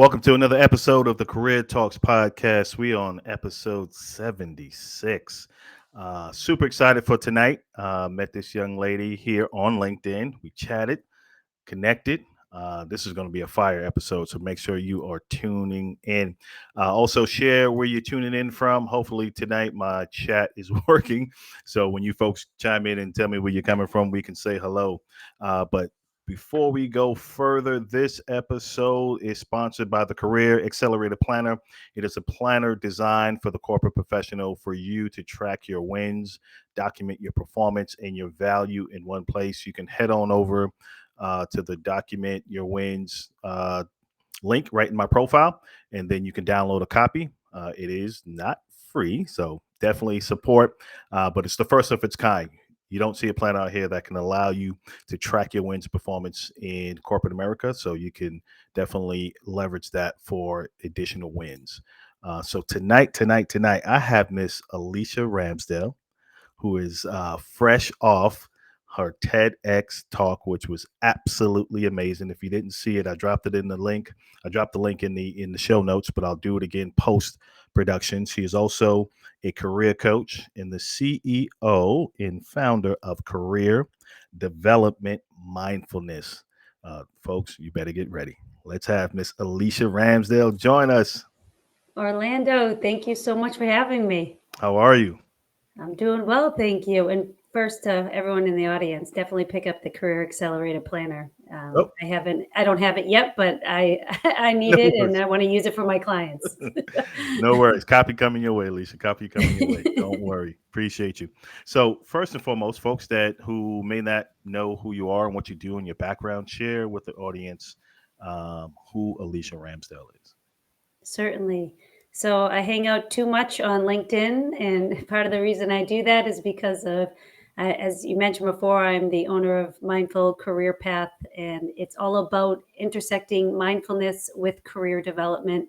Welcome to another episode of the Career Talks podcast. We on episode 76. Super excited for tonight. Met this young lady here on LinkedIn. We chatted, connected. This is going to be a fire episode, so make sure you are tuning in. Also, share where you're tuning in from. Hopefully, tonight my chat is working. So, when you folks chime in and tell me where you're coming from, we can say hello. But before we go further, this episode is sponsored by the Career Accelerator Planner. It is a planner designed for the corporate professional for you to track your wins, document your performance, and your value in one place. You can head on over to the document your wins link right in my profile, and then you can download a copy. It is not free, so definitely support, but it's the first of its kind. You don't see a plan out here that can allow you to track your wins performance in corporate America, so you can definitely leverage that for additional wins. So tonight, I have Miss Alicia Ramsdell, who is fresh off her TEDx talk, which was absolutely amazing. If you didn't see it, I dropped it in the link. I dropped the link in the show notes, but I'll do it again post production. She is also a career coach and the CEO and founder of Career Development Mindfulness. Folks, you better get ready. Let's have Miss Alicia Ramsdell join us. Orlando, thank you so much for having me. How are you? I'm doing well, thank you. And first, to everyone in the audience, definitely pick up the Career Accelerator Planner. Oh, I don't have it yet, but I I need no it, and worries. I want to use it for my clients. No worries. Copy coming your way, Lisa. Copy coming your way. Don't worry. Appreciate you. So, first and foremost, folks that who may not know who you are and what you do in your background, share with the audience who Alicia Ramsdell is. Certainly. So I hang out too much on LinkedIn, and part of the reason I do that is because of, as you mentioned before, I'm the owner of Mindful Career Path, and it's all about intersecting mindfulness with career development.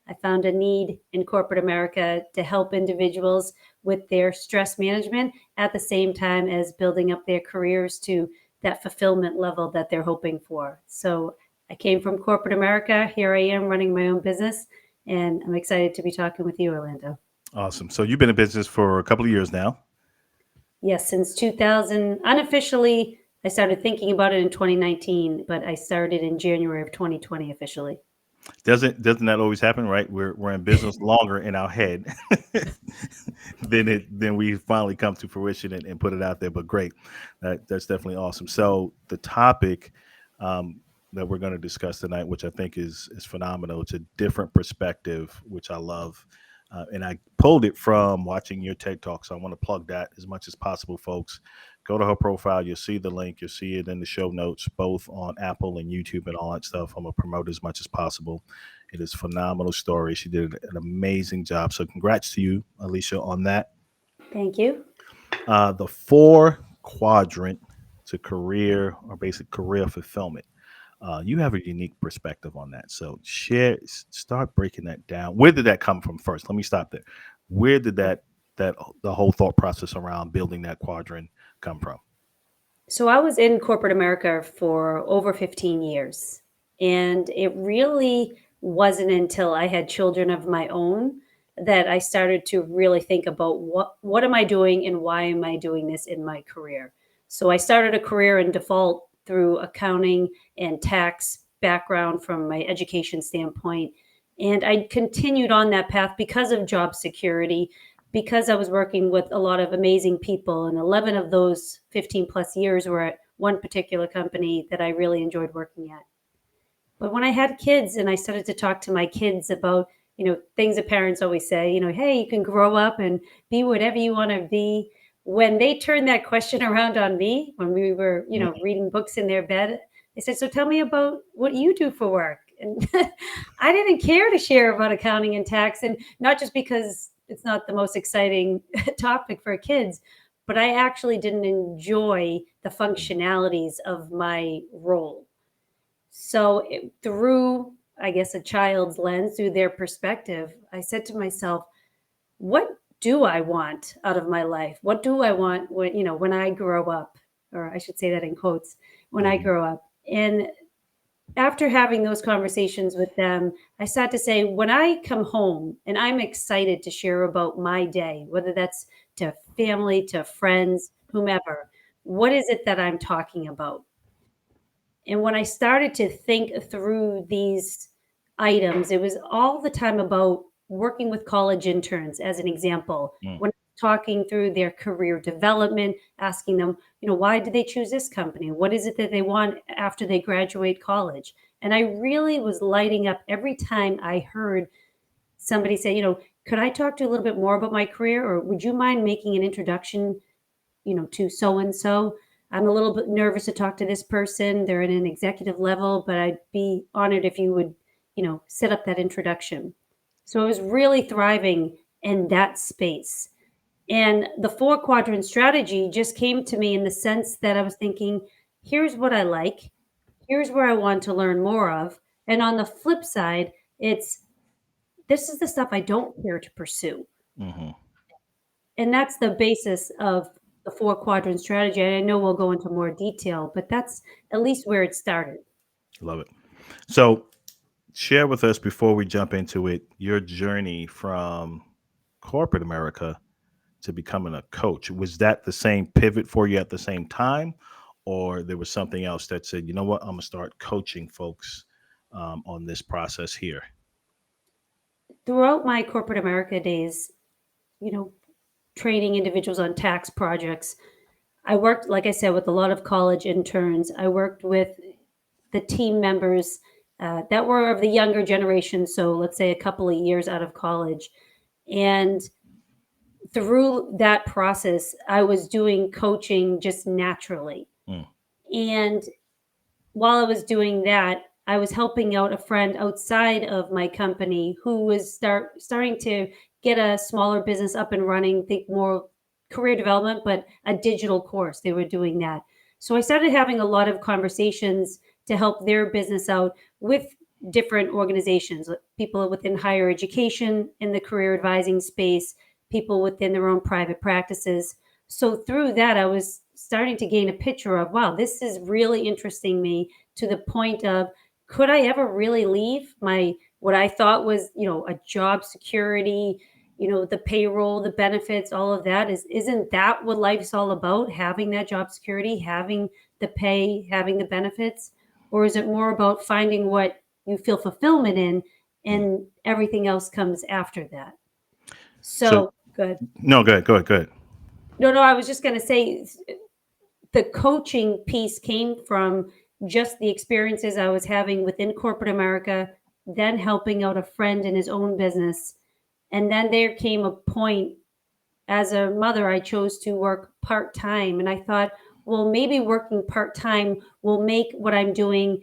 I found a need in corporate America to help individuals with their stress management at the same time as building up their careers to that fulfillment level that they're hoping for. So I came from corporate America. Here I am running my own business, and I'm excited to be talking with you, Orlando. Awesome. So, you've been in business for a couple of years now. Yes, since 2000, unofficially, I started thinking about it in 2019, but I started in January of 2020 officially. Doesn't that always happen, right? We're in business longer in our head than we finally come to fruition and put it out there. But great, that's definitely awesome. So the topic that we're going to discuss tonight, which I think is phenomenal, it's a different perspective, which I love, and I pulled it from watching your TED Talk. So I want to plug that as much as possible, folks. Go to her profile. You'll see the link. You'll see it in the show notes, both on Apple and YouTube and all that stuff. I'm going to promote as much as possible. It is a phenomenal story. She did an amazing job. So congrats to you, Alicia, on that. Thank you. The four quadrant to career or basic career fulfillment. You have a unique perspective on that. So start breaking that down. Where did that come from first? Let me stop there. Where did that the whole thought process around building that quadrant come from? So I was in corporate America for over 15 years. And it really wasn't until I had children of my own that I started to really think about what am I doing and why am I doing this in my career. So I started a career in default through accounting and tax background from my education standpoint. And I continued on that path because of job security, because I was working with a lot of amazing people, and 11 of those 15 plus years were at one particular company that I really enjoyed working at. But when I had kids and I started to talk to my kids about, things that parents always say, hey, you can grow up and be whatever you want to be. When they turned that question around on me, when we were, reading books in their bed, they said, so tell me about what you do for work. And I didn't care to share about accounting and tax, and not just because it's not the most exciting topic for kids, but I actually didn't enjoy the functionalities of my role. So through, I guess, a child's lens, through their perspective, I said to myself, what do I want out of my life? What do I want when I grow up? Or I should say that in quotes, when I Mhm. grow up. And after having those conversations with them, I start to say, when I come home and I'm excited to share about my day, whether that's to family, to friends, whomever, what is it that I'm talking about? And when I started to think through these items, it was all the time about working with college interns, as an example. Mm, When talking through their career development, asking them, why did they choose this company? What is it that they want after they graduate college? And I really was lighting up every time I heard somebody say, could I talk to you a little bit more about my career? Or would you mind making an introduction to so and so. I'm a little bit nervous to talk to this person. They're at an executive level, but I'd be honored if you would, set up that introduction. So I was really thriving in that space. And the 4 quadrant strategy just came to me in the sense that I was thinking, here's what I like, here's where I want to learn more of. And on the flip side, it's this is the stuff I don't care to pursue. hmm And that's the basis of the 4 quadrant strategy. And I know we'll go into more detail, but that's at least where it started. Love it. So, share with us before we jump into it your journey from corporate America to becoming a coach. Was that the same pivot for you at the same time, or there was something else that said, you know what, I'm gonna start coaching folks on this process here? Throughout my corporate America days, you know, training individuals on tax projects, I worked, like I said, with a lot of college interns. I worked with the team members that were of the younger generation. So let's say a couple of years out of college. And through that process, I was doing coaching just naturally. Mm, And while I was doing that, I was helping out a friend outside of my company who was starting to get a smaller business up and running, think more career development, but a digital course. They were doing that. So I started having a lot of conversations to help their business out with different organizations, like people within higher education in the career advising space, people within their own private practices. So through that, I was starting to gain a picture of, wow, this is really interesting me to the point of, could I ever really leave my what I thought was, a job security, the payroll, the benefits, all of that isn't that what life's all about? Having that job security, having the pay, having the benefits, or is it more about finding what you feel fulfillment in mm. and everything else comes after that? So, So good. no, go ahead, go ahead, go ahead. No, I was just going to say the coaching piece came from just the experiences I was having within corporate America, then helping out a friend in his own business. And then there came a point as a mother, I chose to work part time. And I thought, well, maybe working part time will make what I'm doing,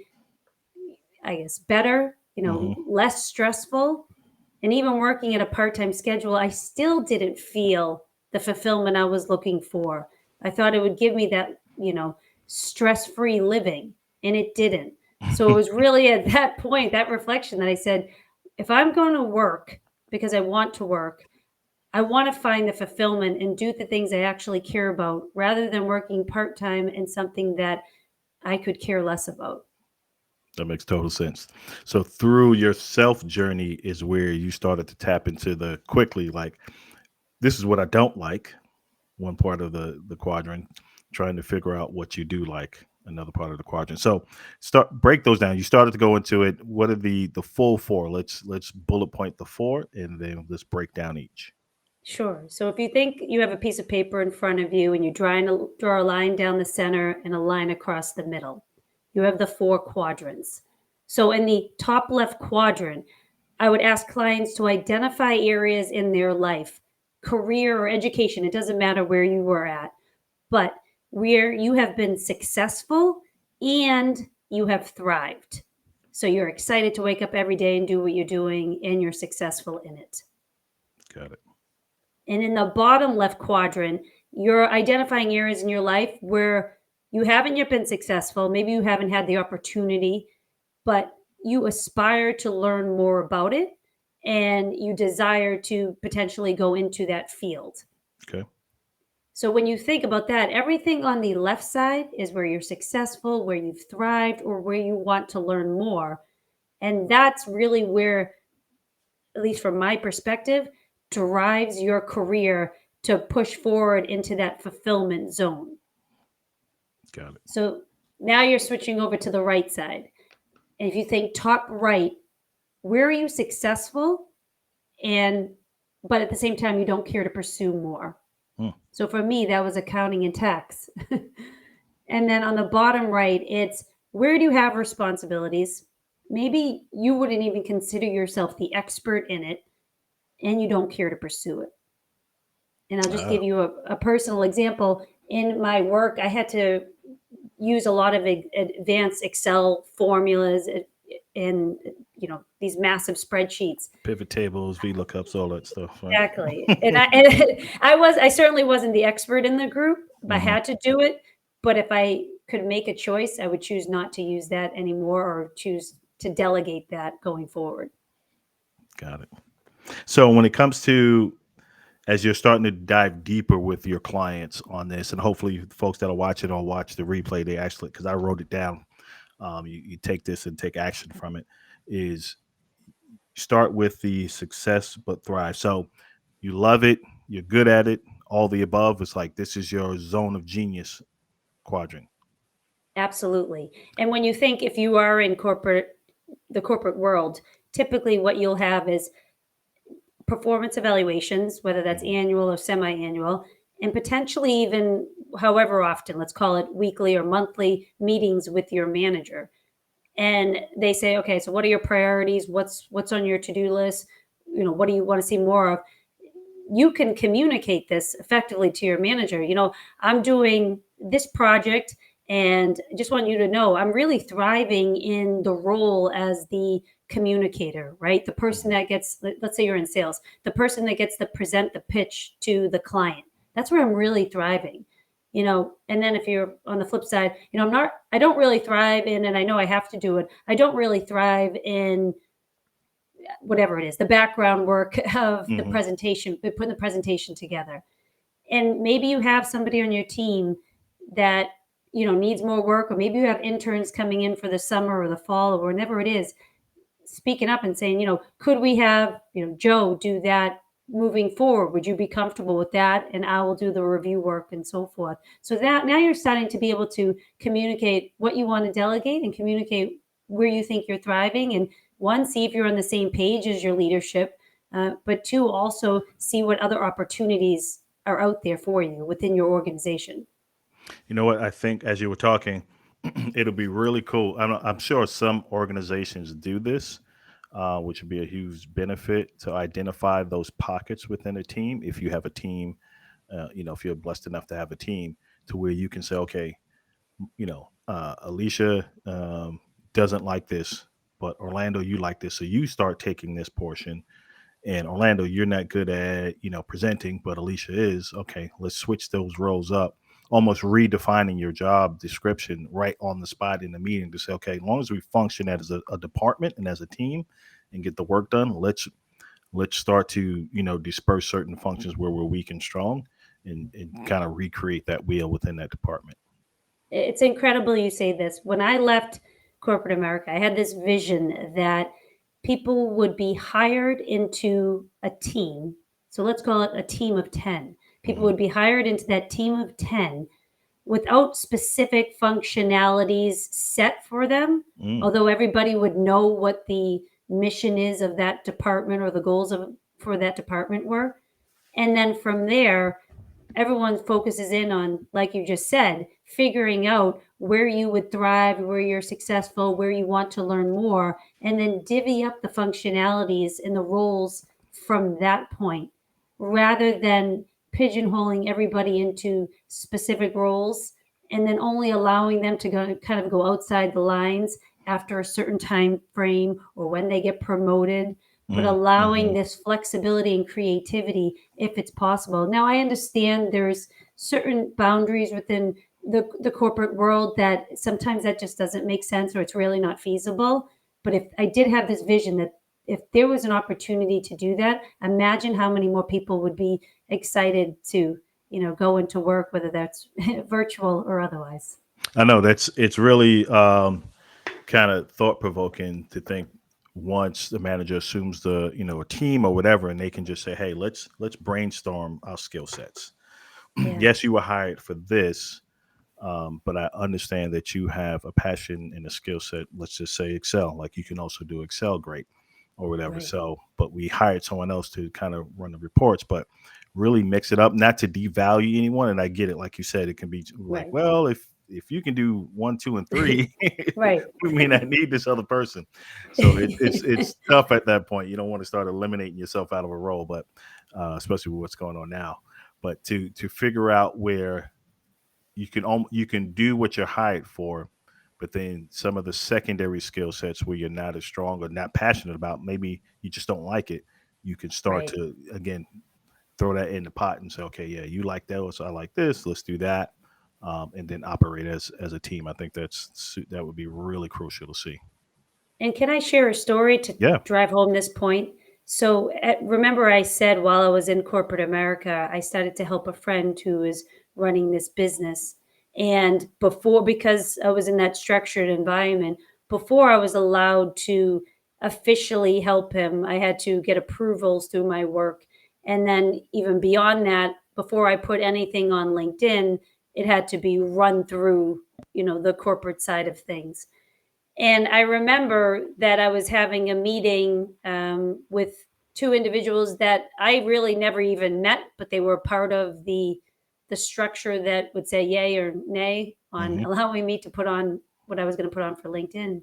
I guess, better, Hmm less stressful. And even working at a part time schedule, I still didn't feel the fulfillment I was looking for. I thought it would give me that, stress free living, and it didn't. So it was really at that point, that reflection, that I said, if I'm going to work because I want to work, I want to find the fulfillment and do the things I actually care about rather than working part time in something that I could care less about. That makes total sense. So, through your self journey is where you started to tap into the quickly, like, this is what I don't like, one part of the quadrant, trying to figure out what you do like, another part of the quadrant. So start break those down. You started to go into it. What are the full four? Let's bullet point the four and then let's break down each. Sure. So if you think you have a piece of paper in front of you and you draw a line down the center and a line across the middle, you have the 4 quadrants. So in the top left quadrant, I would ask clients to identify areas in their life, career or education, it doesn't matter where you were at, but where you have been successful and you have thrived. So you're excited to wake up every day and do what you're doing and you're successful in it. Got it. And in the bottom left quadrant, you're identifying areas in your life where you haven't yet been successful. Maybe you haven't had the opportunity, but you aspire to learn more about it and you desire to potentially go into that field. Okay. So when you think about that, everything on the left side is where you're successful, where you've thrived, or where you want to learn more. And that's really where, at least from my perspective, drives your career to push forward into that fulfillment zone. Got it. So now you're switching over to the right side. And if you think top right, where are you successful? And but at the same time, you don't care to pursue more. Hmm. So for me, that was accounting and tax. And then on the bottom right, it's where do you have responsibilities? Maybe you wouldn't even consider yourself the expert in it, and you don't care to pursue it. And I'll just Oh, give you a personal example. In my work, I had to use a lot of advanced Excel formulas and these massive spreadsheets. pivot tables, VLOOKUPs, all that stuff, right? Exactly. And I certainly wasn't the expert in the group. I Hmm. had to do it, but if I could make a choice, I would choose not to use that anymore or choose to delegate that going forward. Got it. So when it comes to as you're starting to dive deeper with your clients on this, and hopefully folks that'll watch it or watch the replay, they actually, because I wrote it down, you take this and take action from it, is start with the success but thrive. So you love it, you're good at it, all the above. It's like this is your zone of genius quadrant. Absolutely. And when you think if you are in the corporate world, typically what you'll have is performance evaluations, whether that's Mhm. annual or semi-annual, and potentially even however often, let's call it weekly or monthly meetings with your manager. And they say, okay, so what are your priorities? What's on your to-do list? What do you want to see more of? You can communicate this effectively to your manager. I'm doing this project and I just want you to know I'm really thriving in the role as the communicator, right? The person Mhm. that gets, let's say you're in sales, the person that gets to present the pitch to the client. That's where I'm really thriving. And then if you're on the flip side, I don't really thrive in, and I know I have to do it. I don't really thrive in whatever it is, the background work of the Mhm. presentation, putting the presentation together. And maybe you have somebody on your team that needs more work, or maybe you have interns coming in for the summer or the fall or whenever it is, speaking up and saying, could we have Joe do that moving forward? Would you be comfortable with that? And I will do the review work and so forth. So that now you're starting to be able to communicate what you want to delegate and communicate where you think you're thriving. And one, see if you're on the same page as your leadership, but two, also see what other opportunities are out there for you within your organization. You know what? I think as you were talking, it'll be really cool. I'm sure some organizations do this, which would be a huge benefit to identify those pockets within a team. If you have a team, if you're blessed enough to have a team to where you can say, okay, Alicia doesn't like this, but Orlando, you like this. So you start taking this portion. And Orlando, you're not good at, presenting, but Alicia is. Okay, let's switch those roles up. Almost redefining your job description right on the spot in the meeting to say, okay, as long as we function as a department and as a team and get the work done, let's start to, disperse certain functions where we're weak and strong and kind of recreate that wheel within that department. It's incredible you say this. When I left corporate America, I had this vision that people would be hired into a team. So let's call it a team of 10. People Hmm. would be hired into that team of 10 without specific functionalities set for them, Mm. although everybody would know what the mission is of that department or the goals for that department were. And then from there, everyone focuses in on, like you just said, figuring out where you would thrive, where you're successful, where you want to learn more, and then divvy up the functionalities and the roles from that point, rather than pigeonholing everybody into specific roles and then only allowing them to kind of go outside the lines after a certain time frame or when they get promoted, but Mm. allowing Hmm. this flexibility and creativity if it's possible. Now, I understand there's certain boundaries within the corporate world that sometimes that just doesn't make sense or it's really not feasible. But if I did have this vision that if there was an opportunity to do that, imagine how many more people would be excited to go into work, whether that's virtual or otherwise. I know it's really kind of thought provoking to think once the manager assumes the a team or whatever, and they can just say, hey, let's brainstorm our skill sets. Yeah, Yes, you were hired for this, but I understand that you have a passion and a skill set. Let's just say Excel, like you can also do Excel great or whatever. right, So, but we hired someone else to kind of run the reports, but really mix it up, not to devalue anyone. And I get it, like you said, it can be like, right, well, if you can do one, two, and three, right. we may not need this other person. So it's tough at that point. You don't want to start eliminating yourself out of a role, but especially with what's going on now. But to figure out where you can do what you're hired for, but then some of the secondary skill sets where you're not as strong or not passionate about, maybe you just don't like it. You can start Right. to again throw that in the pot and say, okay, yeah, you like that, so I like this. Let's do that, and then operate as a team. I think that would be really crucial to see. And can I share a story to Yeah. drive home this point? So, remember, I said while I was in corporate America, I started to help a friend who is running this business. And before, because I was in that structured environment, before I was allowed to officially help him, I had to get approvals through my work. And then, even beyond that, before I put anything on LinkedIn, it had to be run through, the corporate side of things. And I remember that I was having a meeting with two individuals that I really never even met, but they were part of the structure that would say yay or nay on Hmm. allowing me to put on what I was going to put on for LinkedIn.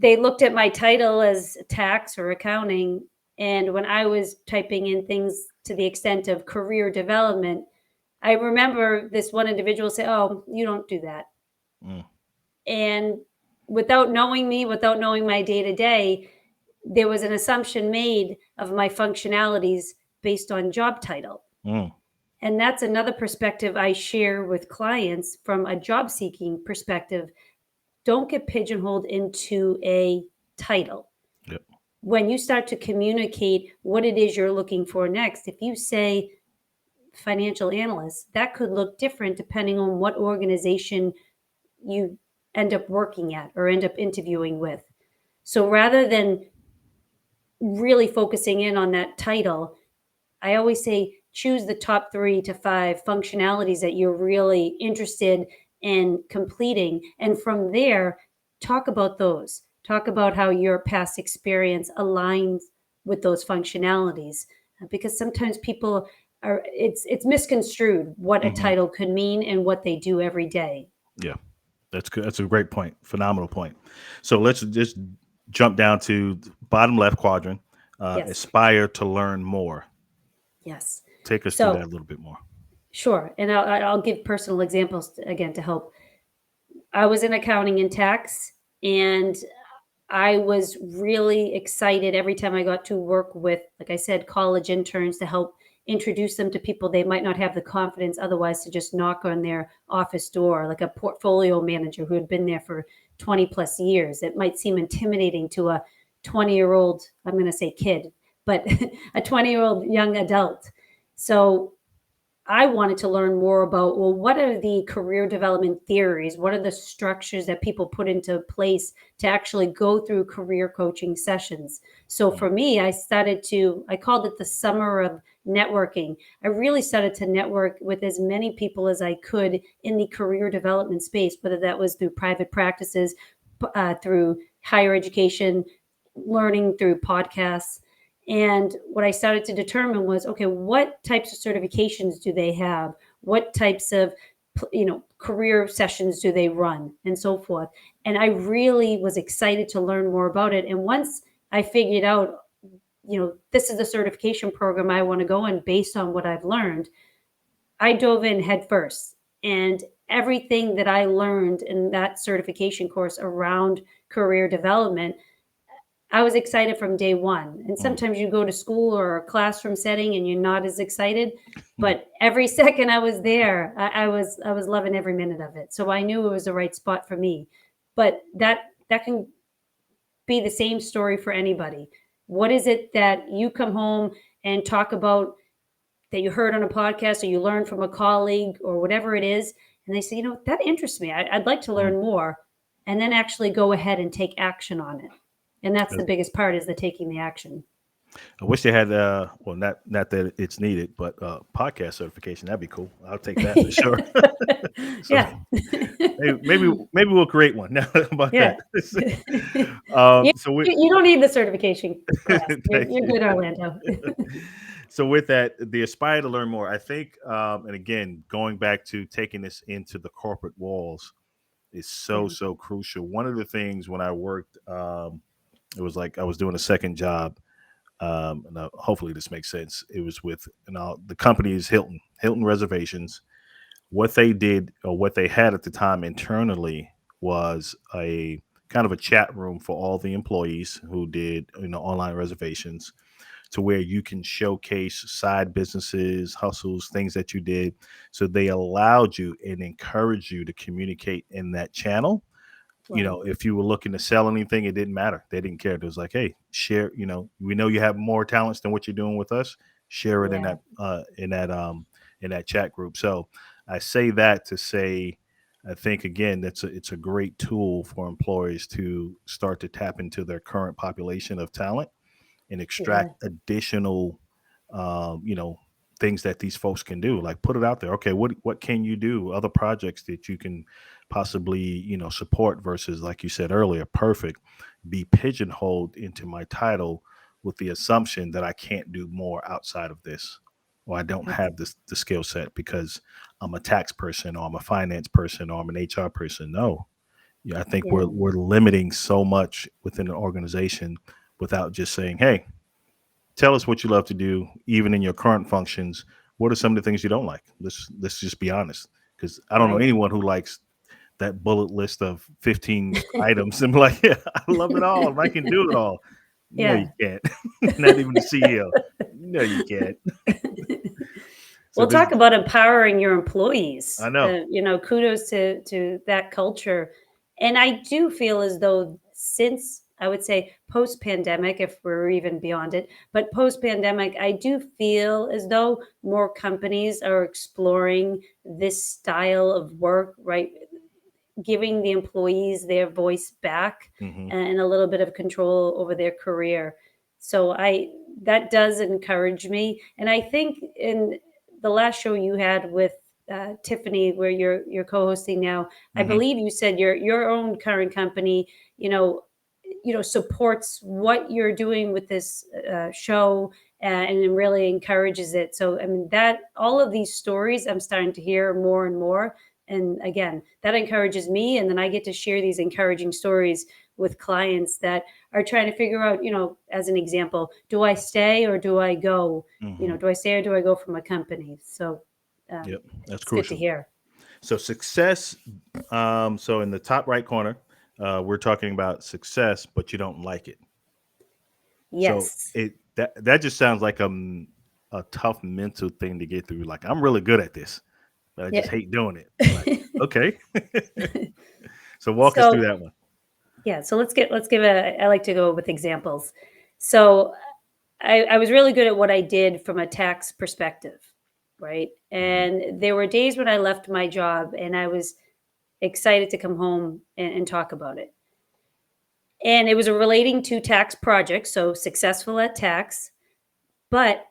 They looked at my title as tax or accounting, and when I was typing in things to the extent of career development, I remember this one individual say, "Oh, you don't do that." Mm, And without knowing me, without knowing my day to day, there was an assumption made of my functionalities based on job title. mm, And that's another perspective I share with clients from a job seeking perspective. Don't get pigeonholed into a title. yep. When you start to communicate what it is you're looking for next, if you say financial analyst, that could look different depending on what organization you end up working at or end up interviewing with. So rather than really focusing in on that title, I always say choose the top 3 to 5 functionalities that you're really interested in completing. And from there, talk about those. Talk about how your past experience aligns with those functionalities. Because sometimes people it's misconstrued what a Hmm. title could mean and what they do every day. Yeah. That's good. That's a great point. Phenomenal point. So let's just jump down to the bottom left quadrant. Yes. Aspire to learn more. Yes. Take us through that So a little bit more. sure. And I'll give personal examples again to help. I was in accounting and tax, and I was really excited every time I got to work with, like I said, college interns to help introduce them to people they might not have the confidence otherwise to just knock on their office door, like a portfolio manager who had been there for 20 plus years. It might seem intimidating to a 20-year-old, I'm going to say kid, but a 20-year-old young adult. So I wanted to learn more about, well, what are the career development theories? What are the structures that people put into place to actually go through career coaching sessions? So Mm, for me, I called it the summer of networking. I really started to network with as many people as I could in the career development space, whether that was through private practices, through higher education, learning through podcasts. And what I started to determine was, okay, what types of certifications do they have? What types of career sessions do they run, and so forth. And I really was excited to learn more about it. And once I figured out, this is the certification program I want to go in based on what I've learned, I dove in head first. And everything that I learned in that certification course around career development, I was excited from day one. And mm, sometimes you go to school or a classroom setting and you're not as excited. mm. But every second I was there, I was loving every minute of it. So I knew it was the right spot for me. But that can be the same story for anybody. What is it that you come home and talk about that you heard on a podcast or you learned from a colleague or whatever it is, and they say, that interests me. I'd like to Mm. learn more, and then actually go ahead and take action on it. And that's the biggest part, is the taking the action. I wish they had well, not that it's needed, but podcast certification. That'd be cool. I'll take that for sure. So Yeah. maybe we'll create one. Now about Yeah. that. you, So we you don't need the certification class. You're, thank you're you. good, Orlando. So with that, the aspire to learn more, I think, and again, going back to taking this into the corporate walls is Yeah. so crucial. One of the things when I worked, it was like I was doing a second job. And hopefully this makes sense. It was with, the company is Hilton Reservations. What they did, or what they had at the time internally, was a kind of a chat room for all the employees who did, online reservations, to where you can showcase side businesses, hustles, things that you did. So they allowed you and encouraged you to communicate in that channel. Wow. If you were looking to sell anything, it didn't matter. They didn't care. It was like, hey, share, we know you have more talents than what you're doing with us. Share it Yeah. in that chat group. So I say that to say, I think again, it's a great tool for employers to start to tap into their current population of talent and Yeah. extract additional, um, you know, things that these folks can do. Like, put it out there. Okay, what can you do? Other projects that you can possibly, support, versus, like you said earlier, perfect, be pigeonholed into my title with the assumption that I can't do more outside of this, or I don't That's have the skill set because I'm a tax person, or I'm a finance person, or I'm an HR person. No, yeah, I think we're yeah. we're limiting so much within an organization without just saying, "Hey, tell us what you love to do, even in your current functions. What are some of the things you don't like? Let's just be honest, because I don't know Right. anyone who likes that bullet list of 15 items and be like, yeah, I love it all. If I can do it all. No, you Yeah. can't. Not even the CEO. No, you can't. So We'll this, talk about empowering your employees. I know. Kudos to that culture. And I do feel as though, since, I would say, post pandemic, if we're even beyond it, but post pandemic, I do feel as though more companies are exploring this style of work, right? Giving the employees their voice back, Hmm. and a little bit of control over their career. So that does encourage me. And I think in the last show you had with Tiffany, where you're co-hosting now, I Hmm. believe you said your own current company, you know, supports what you're doing with this show, and it really encourages it. So I mean, that all of these stories I'm starting to hear more and more, and again, that encourages me, and then I get to share these encouraging stories with clients that are trying to figure out, as an example, do I stay or do I go? Hmm. Do I stay or do I go from a company? So Yep, that's it's good to crucial. hear. So success. So in the top right corner, we're talking about success, but you don't like it. So Yes. that just sounds like a tough mental thing to get through. Like, I'm really good at this, but I just Yeah. hate doing it. Like, okay. So walk us through So that one. yeah, so let's give I like to go with examples. So I was really good at what I did from a tax perspective, right? Hmm. And there were days when I left my job and I was excited to come home and talk about it. And it was relating to tax projects, so successful at tax. But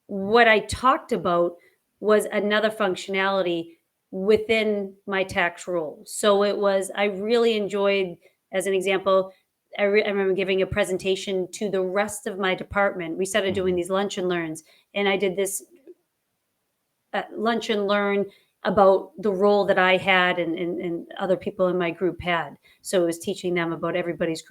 what I talked about was another functionality within my tax role. So it was, I really enjoyed, as an example, I remember giving a presentation to the rest of my department. We started doing Hmm. these lunch and learns, and I did this lunch and learn about the role that I had, and other people in my group had. So it was teaching them about everybody's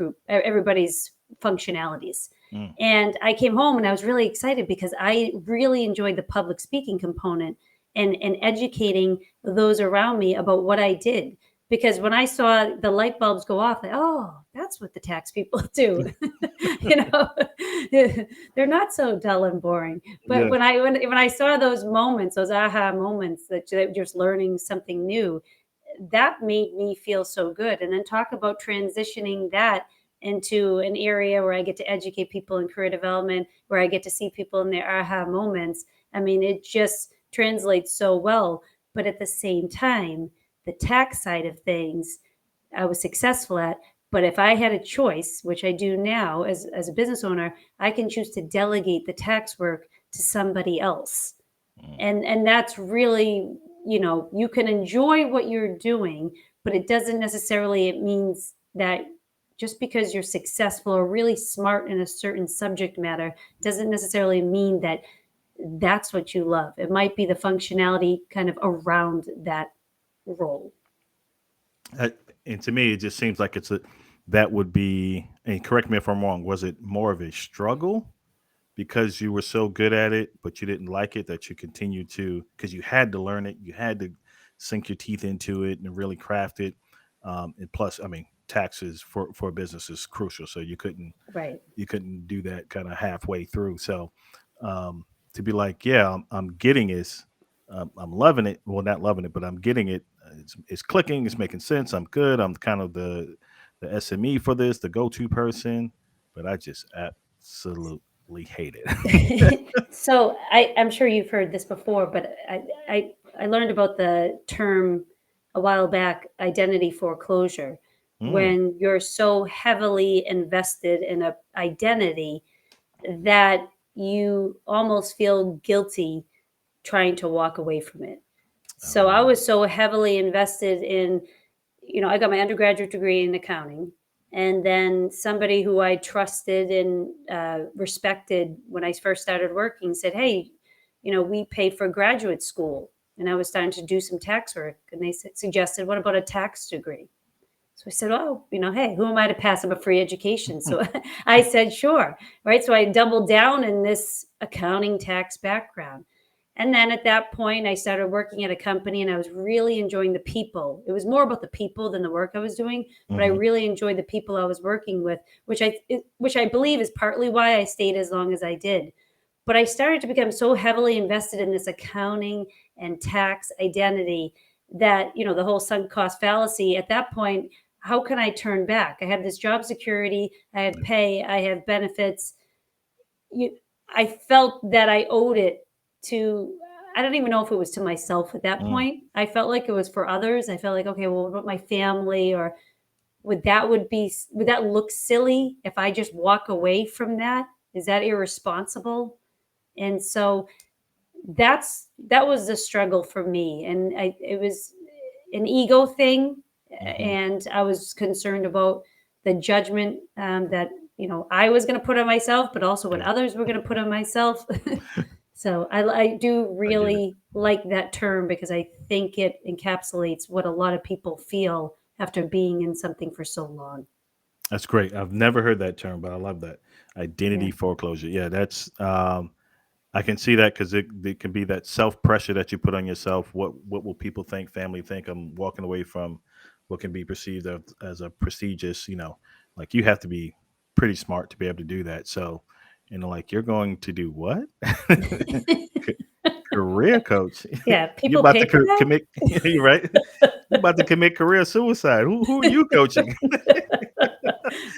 functionalities. Mm. And I came home and I was really excited because I really enjoyed the public speaking component, and educating those around me about what I did. Because when I saw the light bulbs go off, like, oh, that's what the tax people do. you know, they're not so dull and boring. But Yeah. when I saw those moments, those aha moments, that you're just learning something new, that made me feel so good. And then talk about transitioning that. into an area where I get to educate people in career development, where I get to see people in their aha moments. I mean, it just translates so well. But at the same time, the tax side of things, I was successful at. But if I had a choice, which I do now as a business owner, I can choose to delegate the tax work to somebody else. Mm. And that's really, you can enjoy what you're doing, but it doesn't necessarily, it means that just because you're successful or really smart in a certain subject matter doesn't necessarily mean that that's what you love. It might be the functionality kind of around that role. Uh, and to me, it just seems like that would be, and correct me if I'm wrong, was it more of a struggle because you were so good at it, but you didn't like it that you continued to, because you had to learn it, you had to sink your teeth into it and really craft it. And plus, I mean, taxes for a business is crucial, so Right. you couldn't do that kind of halfway through. So to be like, yeah, I'm getting this, I'm loving it. Well, not loving it, but I'm getting it. It's clicking. It's making sense. I'm good. I'm kind of the SME for this, the go to person. But I just absolutely hate it. So I'm sure you've heard this before, but I learned about the term a while back, identity foreclosure, Mm, when you're so heavily invested in a identity that you almost feel guilty trying to walk away from it. So I oh, was so heavily invested in, I got my undergraduate degree in accounting. And then somebody who I trusted and respected when I first started working said, "Hey, we pay for graduate school." And I was starting to do some tax work. And they suggested, "What about a tax degree?" So I said, "Oh, hey, who am I to pass up a free education?" So I said, "Sure." Right. So I doubled down in this accounting tax background. And then at that point, I started working at a company and I was really enjoying the people. It was more about the people than the work I was doing, but I hmm. really enjoyed the people I was working with, which I believe is partly why I stayed as long as I did. But I started to become so heavily invested in this accounting and tax identity that, the whole sunk cost fallacy at that point, how can I turn back? I have this job security, I have pay, I have benefits. You, I felt that I owed it to, I don't even know if it was to myself at that Mm. point. I felt like it was for others. I felt like, okay, well, what about my family? Or would that look silly if I just walk away from that? Is that irresponsible? And so that was the struggle for me. And it was an ego thing. Hmm. And I was concerned about the judgment that, I was going to put on myself, but also what Yeah, others were going to put on myself. So I do I get it. really like that term because I think it encapsulates what a lot of people feel after being in something for so long. That's great. I've never heard that term, but I love that Yeah. identity foreclosure. Yeah, that's I can see that because it can be that self pressure that you put on yourself. What will people think? Family think? I'm walking away from what can be perceived as a prestigious. Like you have to be pretty smart to be able to do that. So, like you're going to do what? C- Career coach. Yeah. You People about to pay for that. commit? You're right. You about to commit career suicide. Who are you coaching?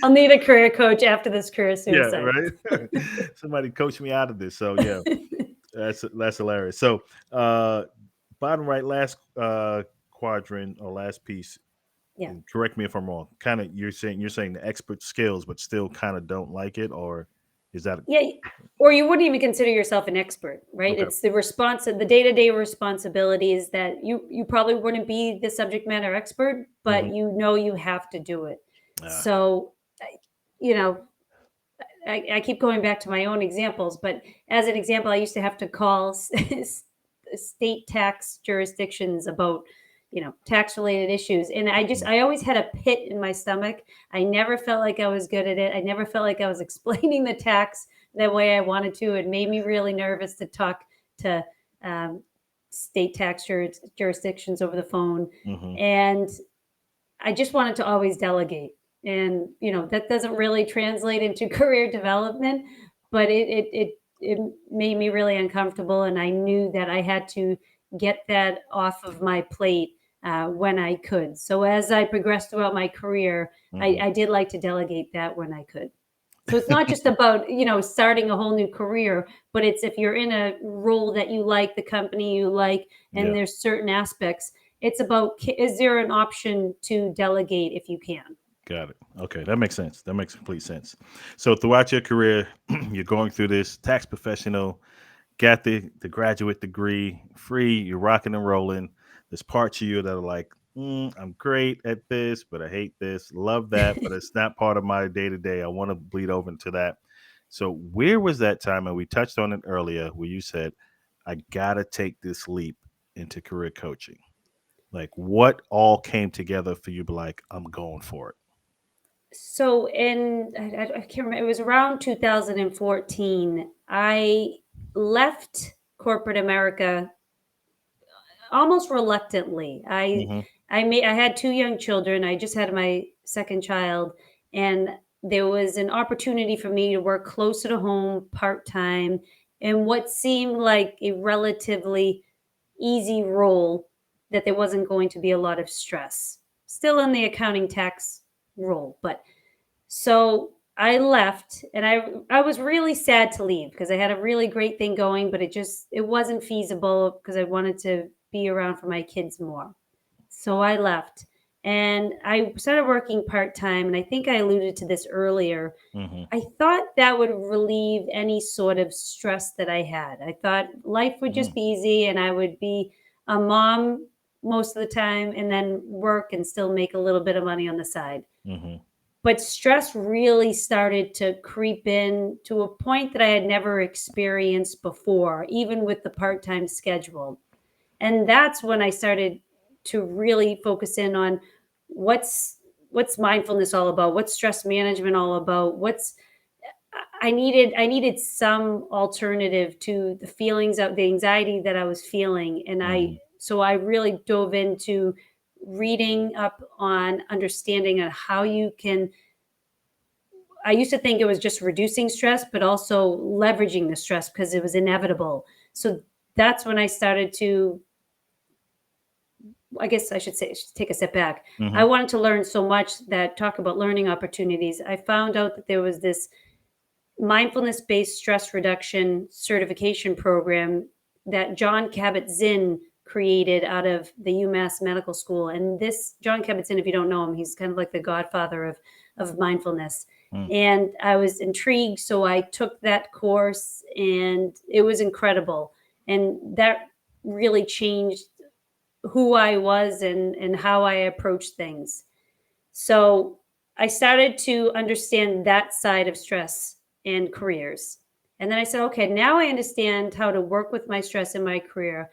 I'll need a career coach after this career Yeah, suicide. right. Somebody coach me out of this. So yeah, that's hilarious. So uh bottom right, last quadrant or last piece, Yeah. and correct me if I'm wrong. Kind of you're saying the expert skills, but still kind of don't like it, or is that Yeah, or you wouldn't even consider yourself an expert, right? okay? It's the day-to-day responsibilities that you probably wouldn't be the subject matter expert, but Hmm. you have to do it. Uh, So, you know, I keep going back to my own examples, but as an example, I used to have to call state tax jurisdictions about, tax related issues. And I always had a pit in my stomach. I never felt like I was good at it. I never felt like I was explaining the tax the way I wanted to. It made me really nervous to talk to um, state tax jurisdictions over the phone. hmm. And I just wanted to always delegate. And, that doesn't really translate into career development, but it made me really uncomfortable. And I knew that I had to get that off of my plate when I could. So as I progressed throughout my career, Hmm. I did like to delegate that when I could. So it's not just about, starting a whole new career, but it's if you're in a role that you like, the company you like, and Yeah. there's certain aspects, it's about, is there an option to delegate if you can? Got it. Okay, that makes sense. That makes complete sense. So throughout your career, you're going through this tax professional, got the graduate degree, free, you're rocking and rolling. There's parts of you that are like, I'm great at this, but I hate this. Love that, but it's not part of my day to day. I want to bleed over into that. So where was that time? And we touched on it earlier, where you said, I gotta take this leap into career coaching. Like, what all came together for you? To be like, I'm going for it. So I can't remember, it was around 2014. I left corporate America almost reluctantly. Hmm. I had two young children. I just had my second child, and there was an opportunity for me to work closer to home part time in what seemed like a relatively easy role that there wasn't going to be a lot of stress. Still in the accounting tax role, but so I left, and I was really sad to leave because I had a really great thing going, but it wasn't feasible because I wanted to be around for my kids more. So I left, and I started working part-time, and I think I alluded to this earlier. Hmm. I thought that would relieve any sort of stress that I had. I thought life would just Mm. be easy and I would be a mom most of the time and then work and still make a little bit of money on the side. Hmm. But stress really started to creep in to a point that I had never experienced before, even with the part time schedule. And that's when I started to really focus in on what's what's mindfulness all about, what's stress management all about, what's I needed some alternative to the feelings of the anxiety that I was feeling. And Hmm. I really dove into reading up on understanding on how you can. I used to think it was just reducing stress, but also leveraging the stress because it was inevitable. So that's when I started to, I guess I should say, take a step back. I Hmm. wanted to learn so much that talk about learning opportunities. I found out that there was this mindfulness based stress reduction certification program that John Kabat Zinn created out of the UMass Medical School. And this John Kabat Zinn, if you don't know him, he's kind of like the godfather of mindfulness. Mm. And I was intrigued, so I took that course, and it was incredible. And that really changed who I was and how I approached things. So I started to understand that side of stress and careers. And then I said, okay, now I understand how to work with my stress in my career.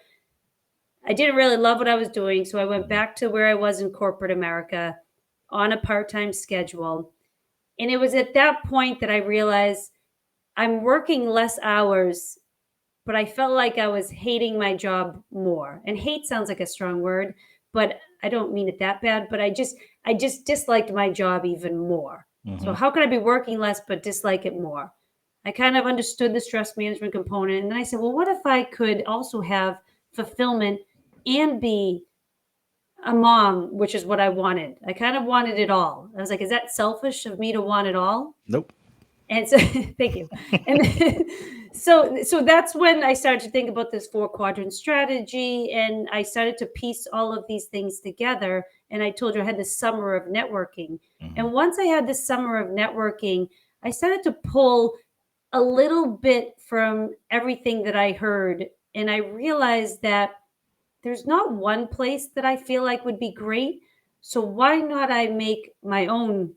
I didn't really love what I was doing. So I went Mhm. back to where I was in corporate America on a part time schedule. And it was at that point that I realized I'm working less hours, but I felt like I was hating my job more. And hate sounds like a strong word, but I don't mean it that bad, but I just disliked my job even more. So Mhm. how could I be working less but dislike it more? I kind of understood the stress management component, and then I said, well, what if I could also have fulfillment and be a mom, which is what I wanted. I kind of wanted it all. I was like, is that selfish of me to want it all? Nope. And so thank you. And then, so that's when I started to think about this four quadrant strategy, and I started to piece all of these things together. And I told you I had this summer of networking. Mhm. And once I had this summer of networking, I started to pull a little bit from everything that I heard, and I realized that there's not one place that I feel like would be great. So why not I make my own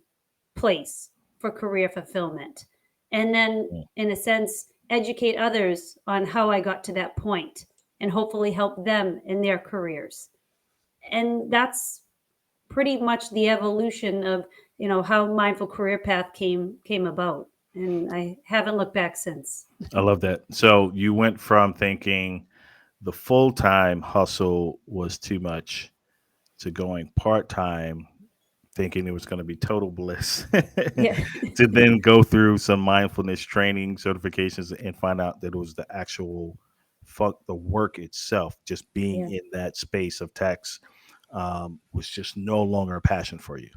place for career fulfillment? And then, Mm. in a sense, educate others on how I got to that point and hopefully help them in their careers. And that's pretty much the evolution of, how mindful career path came about. And I haven't looked back since. I love that. So you went from thinking the full time hustle was too much to going part time, thinking it was going to be total bliss, Yeah. to then go through some mindfulness training certifications and find out that it was the actual fuck the work itself, just being Yeah. in that space of tax was just no longer a passion for you.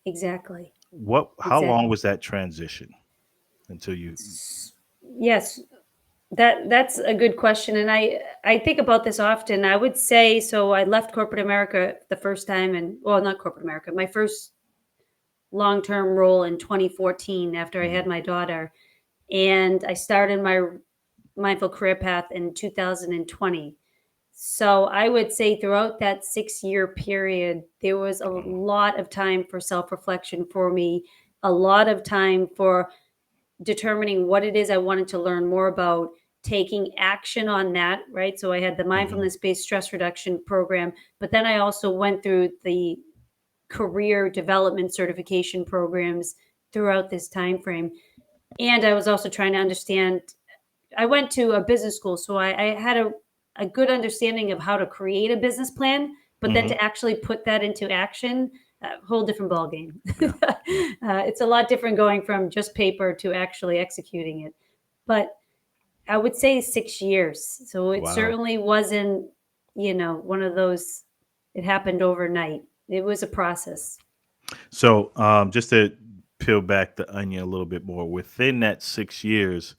Exactly. How long Exactly. was that transition until you? Yes, that's a good question, and I think about this often. I would say so. I left corporate America the first time, and well, not corporate America. My first long term role in 2014 after I Mhm. had my daughter, and I started my mindful career path in 2020. So I would say throughout that 6 year period, there was a Oh, lot of time for self reflection for me, a lot of time for determining what it is I wanted to learn more about, taking action on that, right? So I had the mhm, mindfulness based stress reduction program, but then I also went through the career development certification programs throughout this time frame. And I was also trying to understand, I went to a business school, so I had a good understanding of how to create a business plan, but then mhm. to actually put that into action, a whole different ballgame. Yeah, yeah. It's a lot different going from just paper to actually executing it. But I would say 6 years. So it Wow. certainly wasn't, one of those, it happened overnight. It was a process. So, just to peel back the onion a little bit more, within that 6 years,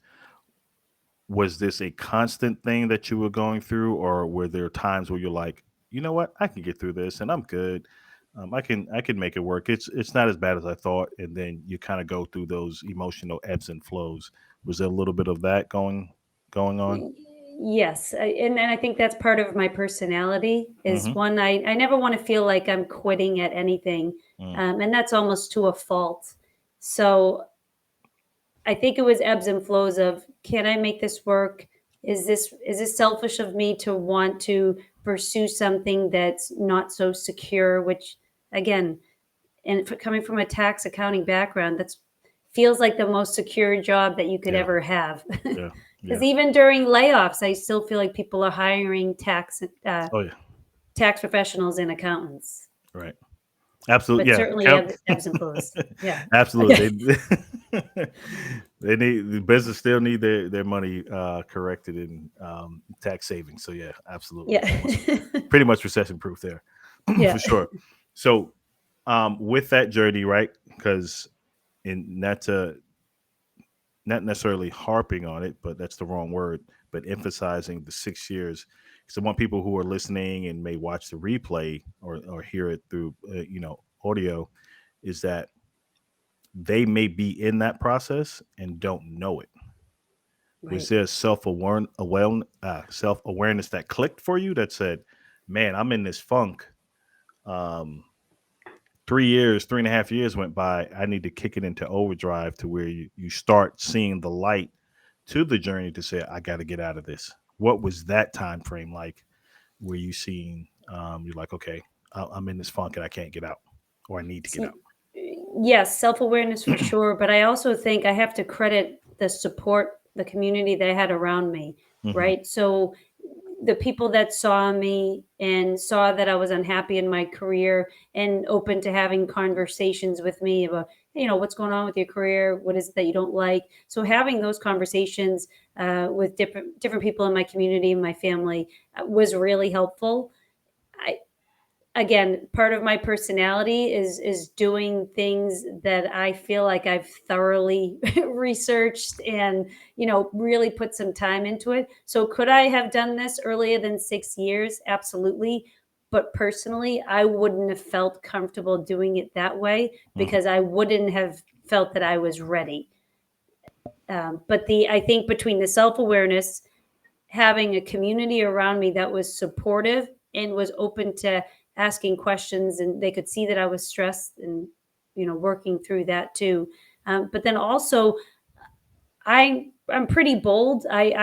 was this a constant thing that you were going through, or were there times where you're like, you know what, I can get through this, and I'm good. I can make it work. It's not as bad as I thought, and then you kind of go through those emotional ebbs and flows. Was there a little bit of that going on? Yes, and I think that's part of my personality is Mm-hmm. one, I never want to feel like I'm quitting at anything, Mm, and that's almost to a fault. So I think it was ebbs and flows of, can I make this work? Is this selfish of me to want to pursue something that's not so secure? Which again, and coming from a tax accounting background, that's feels like the most secure job that you could yeah, ever have. yeah, yeah. Because even during layoffs, I still feel like people are hiring Oh yeah, tax professionals and accountants. right. Absolutely, But yeah. certainly Count. ebbs and flows. Yeah. Absolutely. They need the business still need their money corrected in tax savings. So yeah, absolutely. Yeah. Pretty much recession proof there, Yeah. for sure. So with that journey, right? Because in not necessarily harping on it, but that's the wrong word, but emphasizing the 6 years. Because I want people who are listening and may watch the replay or hear it through audio, is that they may be in that process and don't know it. Was Right. there self awareness that clicked for you that said, "Man, I'm in this funk. Um, 3 years, 3.5 years went by. I need to kick it into overdrive to where you start seeing the light to the journey to say, I got to get out of this." What was that time frame like? Where you seeing you're like, okay, I'm in this funk and I can't get out, or I need to get See, out. yes, self-awareness for sure, but I also think I have to credit the support, the community that I had around me, Hmm. right? So the people that saw me and saw that I was unhappy in my career and open to having conversations with me about, what's going on with your career, what is it that you don't like. So having those conversations with different people in my community and my family was really helpful. I, Again, part of my personality is doing things that I feel like I've thoroughly researched and really put some time into it. So could I have done this earlier than 6 years? Absolutely. But personally, I wouldn't have felt comfortable doing it that way Hmm. because I wouldn't have felt that I was ready. But the I think between the self-awareness, having a community around me that was supportive and was open to asking questions, and they could see that I was stressed and working through that too. But then also, I'm pretty bold. A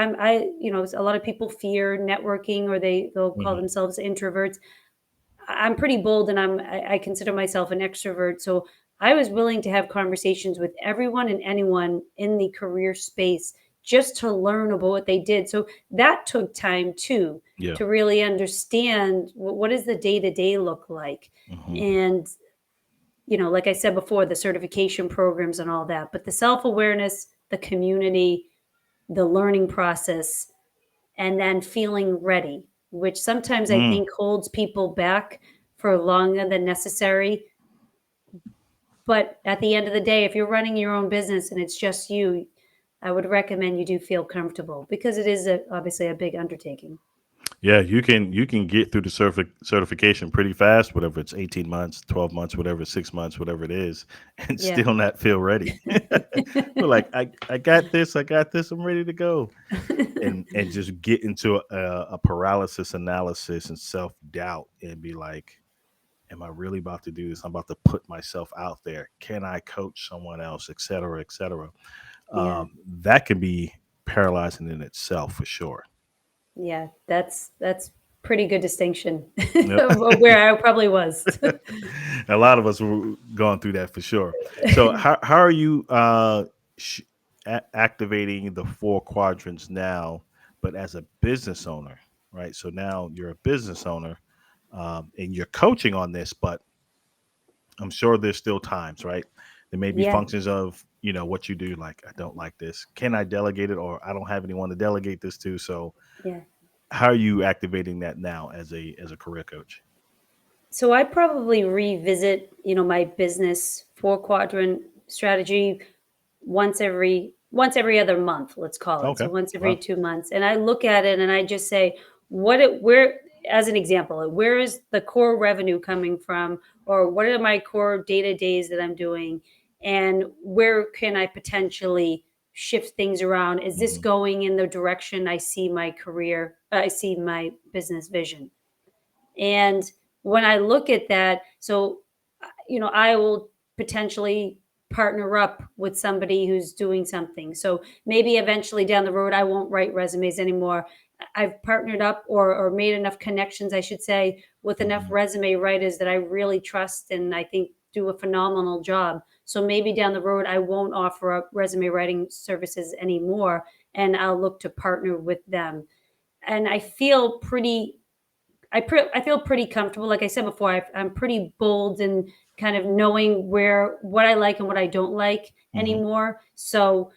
lot of people fear networking, or they'll call Hmm. themselves introverts. I'm pretty bold, and I consider myself an extrovert. So I was willing to have conversations with everyone and anyone in the career space just to learn about what they did. So that took time too, Yeah. to really understand what does the day to day look like. Hmm. And like I said before, the certification programs and all that, but the self awareness, the community, the learning process, and then feeling ready, which sometimes I Mm. think holds people back for longer than necessary. But at the end of the day, if you're running your own business and it's just you, I would recommend you do feel comfortable because it is obviously a big undertaking. Yeah, you can get through the certification pretty fast, whatever it's 18 months, 12 months, whatever, 6 months, whatever it is, and Yeah. still not feel ready. We're like, I got this, I'm ready to go. And just get into a paralysis analysis and self doubt and be like, am I really about to do this? I'm about to put myself out there. Can I coach someone else, et cetera, et cetera? Yeah. That can be paralyzing in itself for sure. Yeah, that's pretty good distinction Yep. of where I probably was. A lot of us were going through that for sure. So how are you sh- activating the four quadrants now, but as a business owner, right? So now you're a business owner, and you're coaching on this, but I'm sure there's still times, right? There may be Yeah, functions of what you do, like I don't like this. Can I delegate it, or I don't have anyone to delegate this to? So yeah. how are you activating that now as a career coach? So I probably revisit, my business four quadrant strategy once every other month, let's call it. So Okay. once every Wow. 2 months. And I look at it and I just say, where, as an example, where is the core revenue coming from? Or what are my core day-to-days that I'm doing? And where can I potentially shift things around? Is this Hmm. going in the direction I see my career, I see my business vision? And when I look at that, so, I will potentially partner up with somebody who's doing something. So maybe eventually down the road, I won't write resumes anymore. I've partnered up or made enough connections, I should say, with enough Hmm. resume writers that I really trust and I think do a phenomenal job. So maybe down the road, I won't offer up resume writing services anymore and I'll look to partner with them. And I feel pretty comfortable. Like I said before, I'm pretty bold in kind of knowing what I like and what I don't like Hmm. anymore. So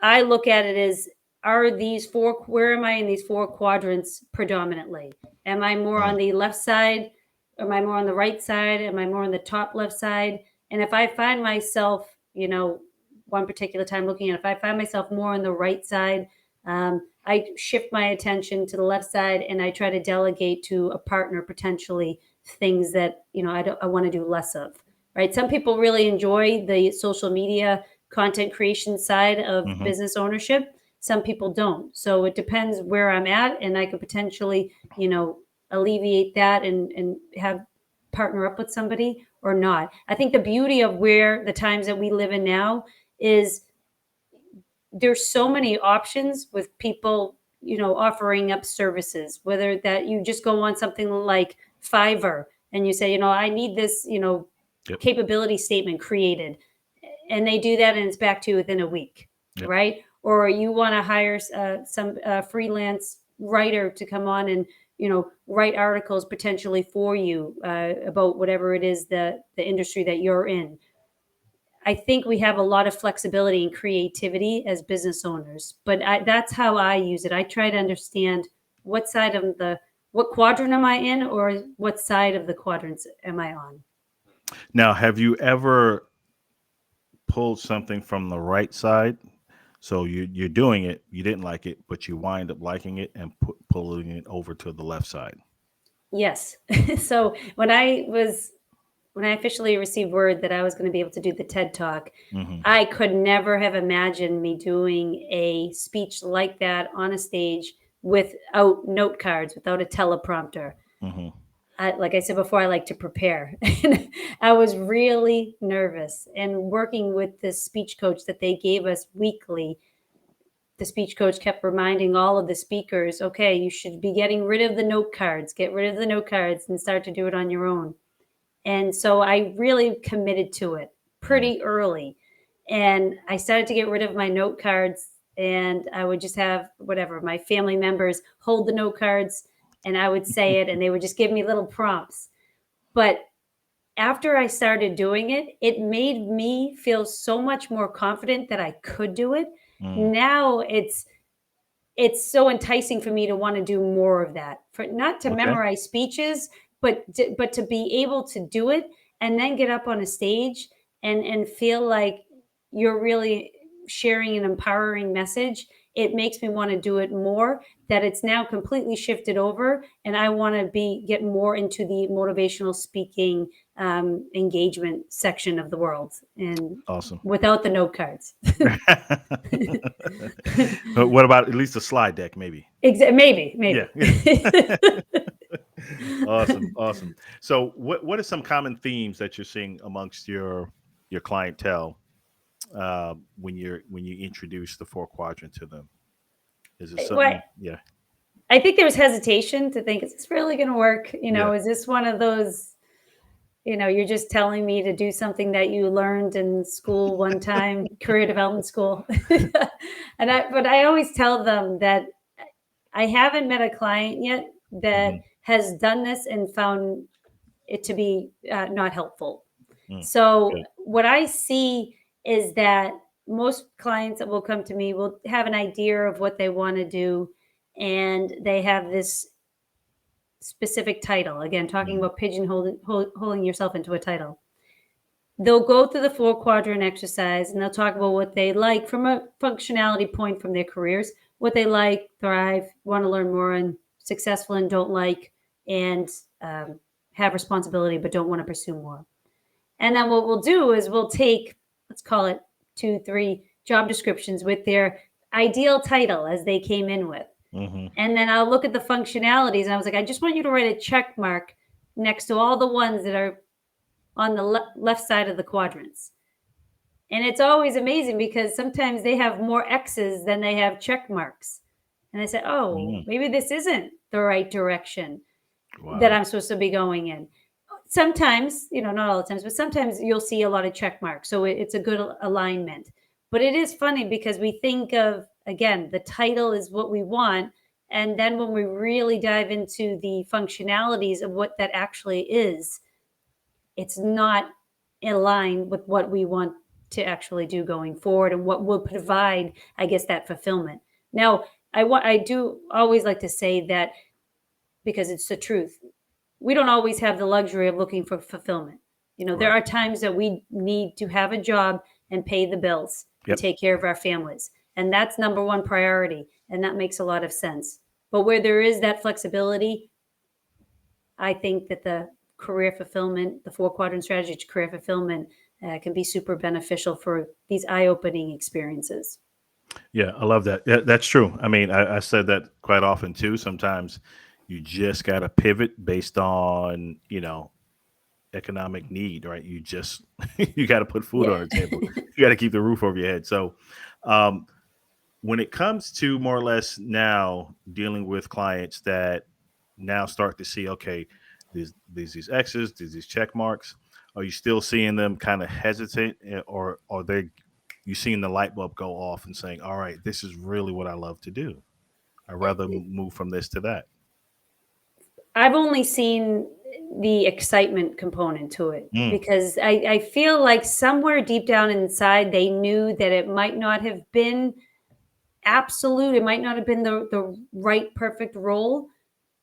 I look at it as, where am I in these four quadrants predominantly? Am I more on Mm. the left side? Am I more on the right side? Am I more on the top left side? And if I find myself, one particular time looking at, if I find myself more on the right side, I shift my attention to the left side and I try to delegate to a partner potentially things that, I want to do less of. Right. Some people really enjoy the social media content creation side of Mhm. business ownership. Some people don't. So it depends where I'm at, and I could potentially, alleviate that and have partner up with somebody or not. I think the beauty of where the times that we live in now is there's so many options with people, offering up services, whether that you just go on something like Fiverr and you say, I need this, Yep. capability statement created, and they do that and it's back to you within a week, Yep. right? Or you want to hire some freelance writer to come on and write articles potentially for you about whatever it is the industry that you're in. I think we have a lot of flexibility and creativity as business owners, but that's how I use it. I try to understand what side of what quadrant am I in, or what side of the quadrants am I on. Now, have you ever pulled something from the right side? So you're doing it, you didn't like it, but you wind up liking it and pulling it over to the left side. Yes. So when I officially received word that I was going to be able to do the TED Talk, Hmm. I could never have imagined me doing a speech like that on a stage without note cards, without a teleprompter. Hmm. Like I said before, I like to prepare. And I was really nervous. And working with this speech coach that they gave us weekly, the speech coach kept reminding all of the speakers, okay, you should be getting rid of the note cards, get rid of the note cards and start to do it on your own. And so I really committed to it Mm. pretty early. And I started to get rid of my note cards, and I would just have whatever my family members hold the note cards and I would say it and they would just give me little prompts. But after I started doing it, it made me feel so much more confident that I could do it. Mm. Now it's so enticing for me to want to do more of that. For not to Okay. memorize speeches, but to be able to do it and then get up on a stage and feel like you're really sharing an empowering message, it makes me want to do it more. That it's now completely shifted over, and I want to get more into the motivational speaking engagement section of the world, and Awesome. without the note cards. What about at least a slide deck, maybe? Maybe, Yeah, maybe. yeah. Awesome, awesome. So, what are some common themes that you're seeing amongst your clientele when you introduce the four quadrant to them? Is it What something? Yeah, I think there was hesitation to think, is this really going to work? yeah. Is this one of those, you're just telling me to do something that you learned in school one time, career development school. But I always tell them that I haven't met a client yet that Hmm. has done this and found it to be not helpful. Mm, So good. what I see is that most clients that will come to me will have an idea of what they want to do, and they have this specific title. Again, talking Mhm. about pigeonholing yourself into a title. They'll go through the four quadrant exercise and they'll talk about what they like from a functionality point from their careers, what they like, thrive, want to learn more, and successful and don't like, and um, have responsibility but don't want to pursue more. And then what we'll do is we'll take, let's call it 2, 3 job descriptions with their ideal title as they came in with. Mhm. And then I'll look at the functionalities. And I was like, I just want you to write a check mark next to all the ones that are on the left side of the quadrants. And it's always amazing because sometimes they have more X's than they have check marks. And I said, oh, Mm. maybe this isn't the right direction that Wow. I'm supposed to be going in. Sometimes, not all the times, but sometimes you'll see a lot of check marks. So it's a good alignment. But it is funny because we think of, again, the title is what we want. And then when we really dive into the functionalities of what that actually is, it's not in line with what we want to actually do going forward and what will provide, I guess, that fulfillment. Now, I do always like to say that because it's the truth. We don't always have the luxury of looking for fulfillment. There Right. are times that we need to have a job and pay the bills and Yep. take care of our families. And that's number one priority. And that makes a lot of sense. But where there is that flexibility, I think that the career fulfillment, the four quadrant strategy to career fulfillment, can be super beneficial for these eye opening experiences. Yeah, I love that. Yeah, that's true. I mean, I said that quite often too. Sometimes you just got to pivot based on economic need, right? You just you got to put food Yeah. on the table. You got to keep the roof over your head. So, um, when it comes to more or less now dealing with clients that now start to see, okay, there's these X's, there's these check marks. Are you still seeing them kind of hesitant, or are they you seeing the light bulb go off and saying, all right, this is really what I love to do. I'd rather move from this to that. I've only seen the excitement component to it Mm, because I feel like somewhere deep down inside they knew that it might not have been absolute, it might not have been the right perfect role,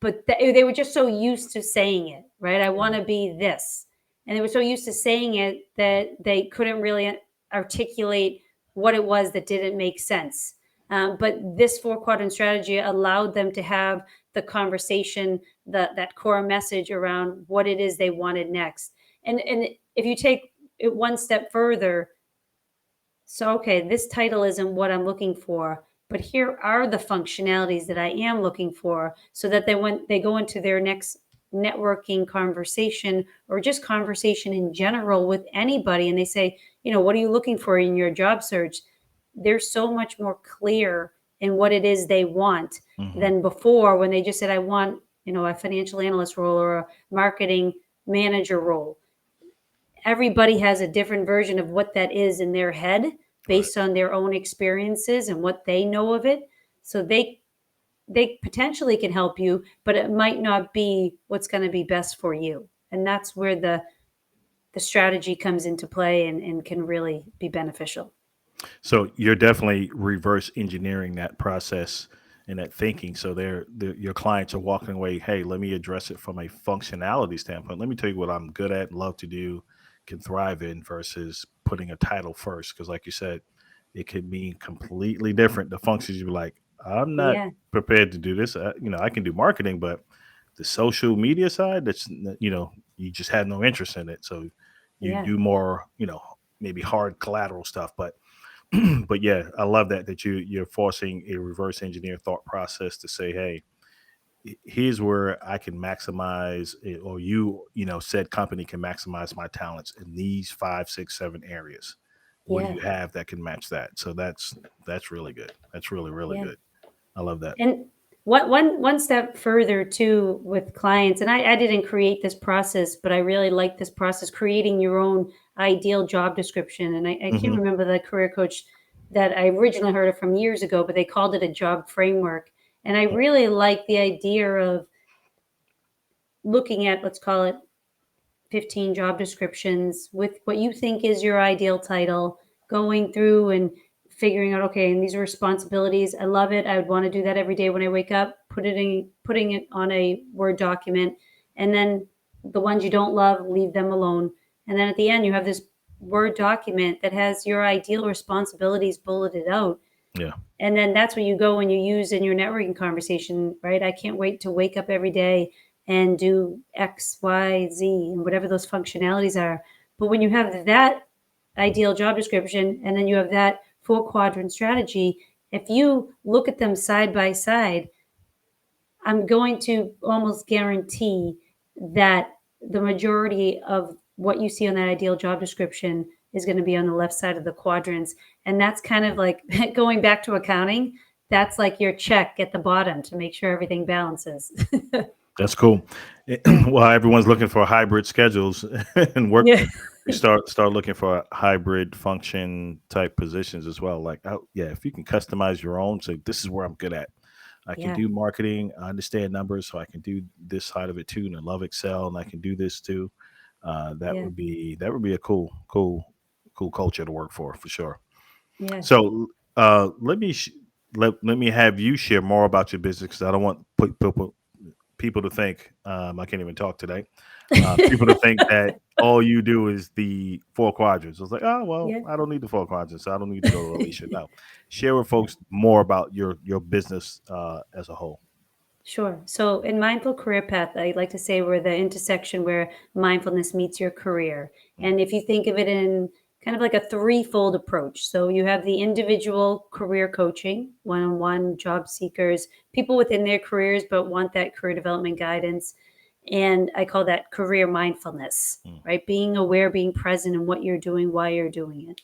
but they were just so used to saying it, right? I want right. to be this. And they were so used to saying it that they couldn't really articulate what it was that didn't make sense. But this four quadrant strategy allowed them to have the conversation, that core message around what it is they wanted next. And if you take it one step further, so, okay, this title isn't what I'm looking for, but here are the functionalities that I am looking for so that when they go into their next networking conversation or just conversation in general with anybody and they say, what are you looking for in your job search? They're so much more clear in what it is they want Hmm. than before when they just said, I want, a financial analyst role or a marketing manager role. Everybody has a different version of what that is in their head Right. based on their own experiences and what they know of it. So they potentially can help you, but it might not be what's going to be best for you. And that's where the strategy comes into play and can really be beneficial. So you're definitely reverse engineering that process and that thinking. So your clients are walking away. Hey, let me address it from a functionality standpoint. Let me tell you what I'm good at, love to do, can thrive in, versus putting a title first. Because, like you said, it could mean completely different. The functions, you're like, I'm not Yeah. prepared to do this. I can do marketing, but the social media side, you just had no interest in it. So you Yeah. do more, maybe hard collateral stuff. But but yeah, I love that you're forcing a reverse engineer thought process to say, hey, here's where I can maximize it, or said company can maximize my talents in these 5, 6, 7 areas. What do Yeah. you have that can match that? So that's really good. That's really, really Yeah. good. I love that. And one step further too with clients, and I didn't create this process, but I really like this process, creating your own ideal job description. And I can't Hmm. remember the career coach that I originally heard of from years ago, but they called it a job framework. And I really like the idea of looking at, let's call it 15 job descriptions with what you think is your ideal title, going through and figuring out, okay, and these are responsibilities. I love it. I would want to do that every day when I wake up, putting it on a Word document. And then the ones you don't love, leave them alone. And then at the end, you have this Word document that has your ideal responsibilities bulleted out. Yeah. And then that's what you go and you use in your networking conversation, right? I can't wait to wake up every day and do X, Y, Z, and whatever those functionalities are. But when you have that ideal job description and then you have that 4 quadrant strategy, if you look at them side by side, I'm going to almost guarantee that the majority of what you see on that ideal job description is going to be on the left side of the quadrants. And that's kind of like going back to accounting. That's like your check at the bottom to make sure everything balances. That's cool. Well, everyone's looking for hybrid schedules and work. Yeah. We start looking for hybrid function type positions as well. Like, oh yeah, if you can customize your own, say this is where I'm good at. I can Yeah. do marketing. I understand numbers, so I can do this side of it too. And I love Excel, and I can do this too. That Yeah. would be a cool culture to work for sure. Yeah. So let me have you share more about your business, because I don't want people to think I can't even talk today. People to think that all you do is the 4 quadrants. I was like, oh well, Yeah. I don't need the 4 quadrants. So I don't need to go to Alicia. No, share with folks more about your business as a whole. Sure. So in Mindful Career Path, I like to say we're the intersection where mindfulness meets your career. Mm. And if you think of it in kind of like a threefold approach, so you have the individual career coaching, one on one job seekers, people within their careers but want that career development guidance. And I call that career mindfulness, Mm. right? Being aware, being present in what you're doing, why you're doing it.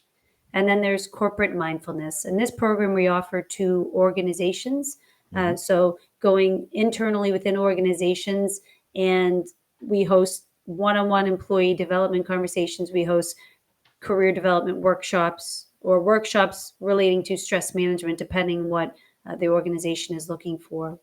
And then there's corporate mindfulness. And this program we offer to organizations. Hmm. So going internally within organizations, and we host one-on-one employee development conversations. We host career development workshops or workshops relating to stress management, depending on what the organization is looking for.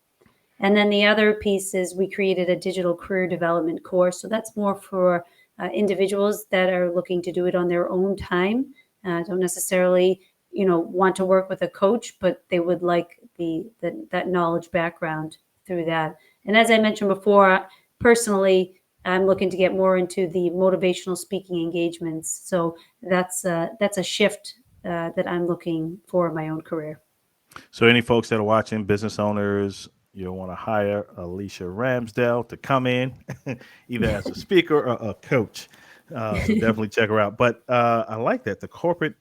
And then the other piece is we created a digital career development course. So that's more for individuals that are looking to do it on their own time. Don't necessarily, want to work with a coach, but they would like that knowledge background through that. And as I mentioned before, personally, I'm looking to get more into the motivational speaking engagements. So that's a shift that I'm looking for in my own career. So any folks that are watching, business owners, you'll want to hire Alicia Ramsdell to come in, either as a speaker or a coach. So definitely check her out. But I like that the corporate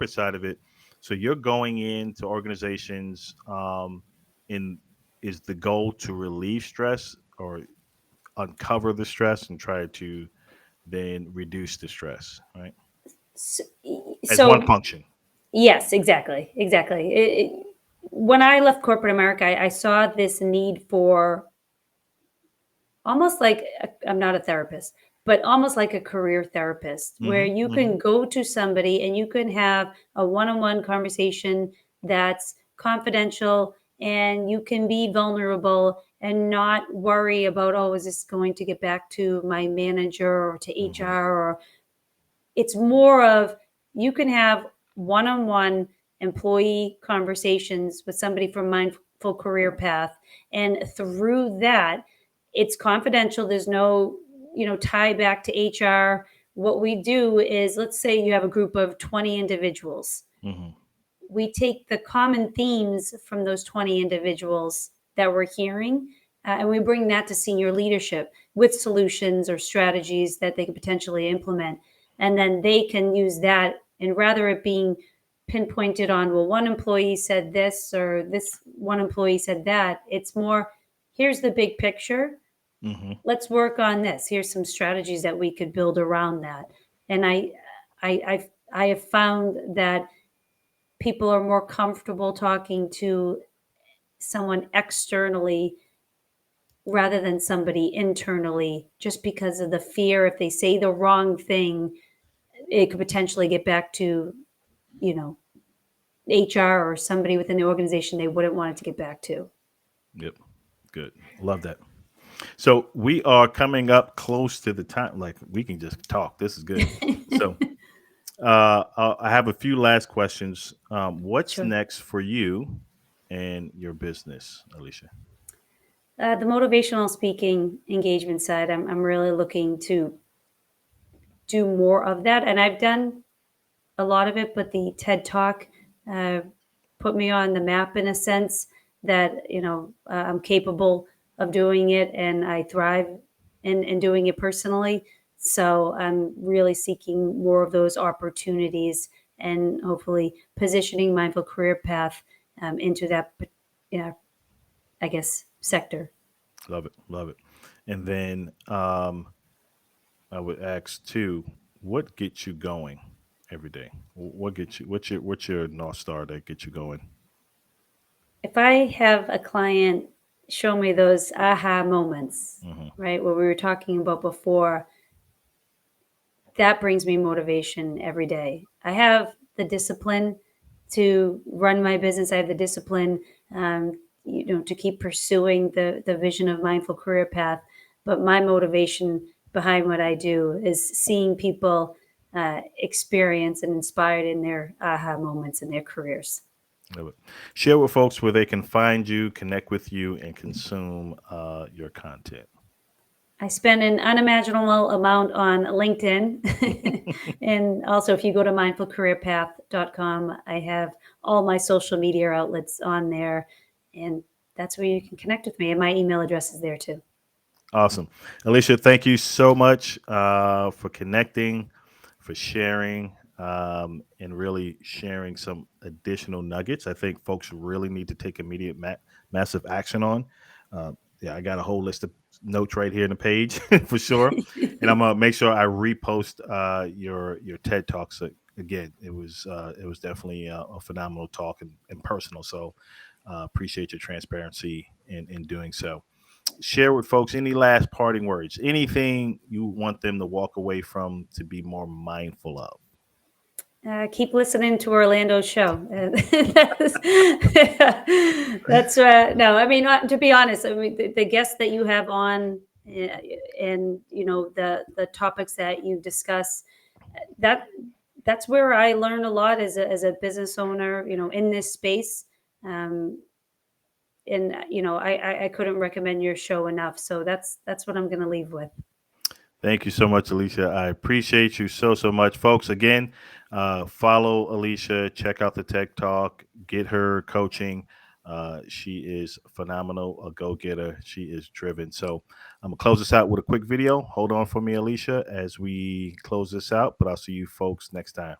side of it. So you're going into organizations. In Is the goal to relieve stress or uncover the stress and try to then reduce the stress, right? So, As one so function. yes, exactly, exactly. When I left corporate America, I saw this need for almost like I'm not a therapist, but almost like a career therapist, where Hmm. you Hmm. can go to somebody and you can have a one-on-one conversation that's confidential, and you can be vulnerable and not worry about, oh, is this going to get back to my manager or to Hmm. HR? Or it's more of you can have one-on-one employee conversations with somebody from mindful career path. And through that, it's confidential. There's no, tie back to HR. What we do is, let's say you have a group of 20 individuals. Mm-hmm. We take the common themes from those 20 individuals that we're hearing, and we bring that to senior leadership with solutions or strategies that they could potentially implement. And then they can use that, and rather it being pinpointed on, well, one employee said this or this one employee said that, it's more, here's the big picture. Mm-hmm. Let's work on this. Here's some strategies that we could build around that. And I have found that people are more comfortable talking to someone externally rather than somebody internally, just because of the fear, if they say the wrong thing, it could potentially get back to, you know, HR or somebody within the organization they wouldn't want it to get back to. Yep. Good. Love that. So we are coming up close to the time. Like, we can just talk. This is good. So I have a few last questions. What's Sure. next for you and your business, Alicia? The motivational speaking engagement side, I'm really looking to do more of that. And I've done a lot of it, but the TED Talk uh, put me on the map in a sense that, I'm capable of doing it, and I thrive in doing it personally. So I'm really seeking more of those opportunities and hopefully positioning Mindful Career Path into that, I guess, sector. Love it. Love it. And then I would ask too, what gets you going every day? What gets you? What's your North Star that gets you going? If I have a client show me those aha moments, Mm-hmm. right, what we were talking about before, that brings me motivation every day. I have the discipline to run my business. I have the discipline, um, to keep pursuing the vision of Mindful Career Path. But my motivation behind what I do is seeing people experience and inspired in their aha moments in their careers. Love it. Share with folks where they can find you, connect with you, and consume your content. I spend an unimaginable amount on LinkedIn. And also, if you go to mindfulcareerpath.com, I have all my social media outlets on there. And that's where you can connect with me. And my email address is there too. Awesome. Alicia, thank you so much for connecting, for sharing, and really sharing some additional nuggets. I think folks really need to take immediate, massive action on. Yeah, I got a whole list of notes right here in the page for sure, and I'm gonna make sure I repost your TED talks again. It was definitely a phenomenal talk and personal. So appreciate your transparency in doing so. Share with folks any last parting words, anything you want them to walk away from to be more mindful of. Keep listening to Orlando's show. that's no, I mean, to be honest, I mean, the guests that you have on, and the topics that you discuss, that that's where I learn a lot as a business owner, in this space. Um, and I couldn't recommend your show enough. So that's what I'm going to leave with. Thank you so much, Alicia. I appreciate you so much, folks. Again, follow Alicia, check out the Tech Talk, get her coaching. She is phenomenal, a go getter. She is driven. So I'm gonna close this out with a quick video. Hold on for me, Alicia, as we close this out. But I'll see you folks next time.